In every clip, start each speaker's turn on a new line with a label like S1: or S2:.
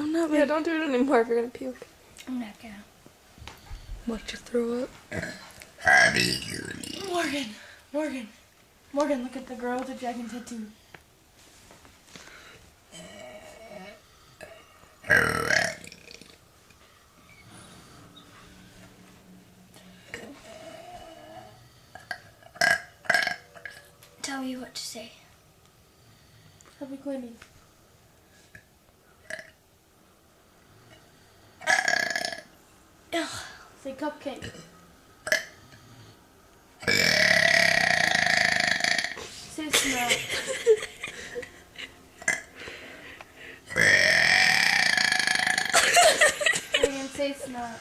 S1: I'm not.
S2: Yeah, don't do it anymore if you're gonna puke.
S3: I'm not gonna.
S1: Watch you throw up.
S3: Morgan, look at the girl with the dragon tattoo. Tell me what to say. Happy cleaning. Say cupcake. Say smell. Morgan, say smell.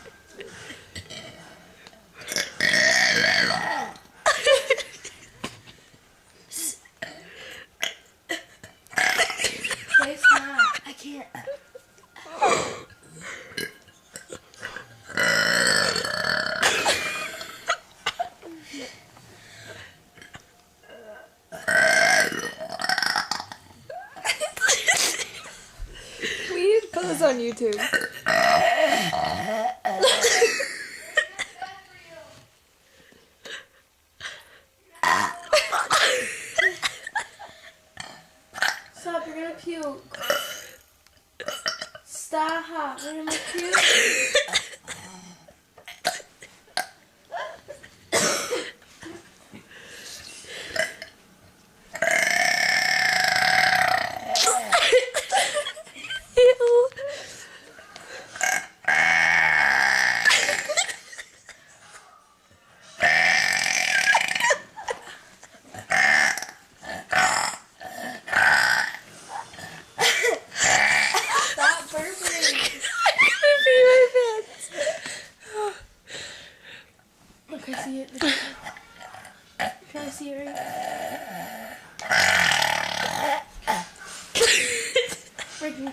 S3: Say smell. I can't.
S2: We need to put this on YouTube.
S3: Stop, you're gonna puke. Stop, you're gonna puke. Stop burping. Look, I see it. Can I see it right?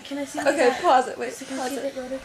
S3: Can I see it?
S2: Okay, pause it. Wait,
S3: Can I
S2: pause
S3: see
S2: it.
S3: it, brother?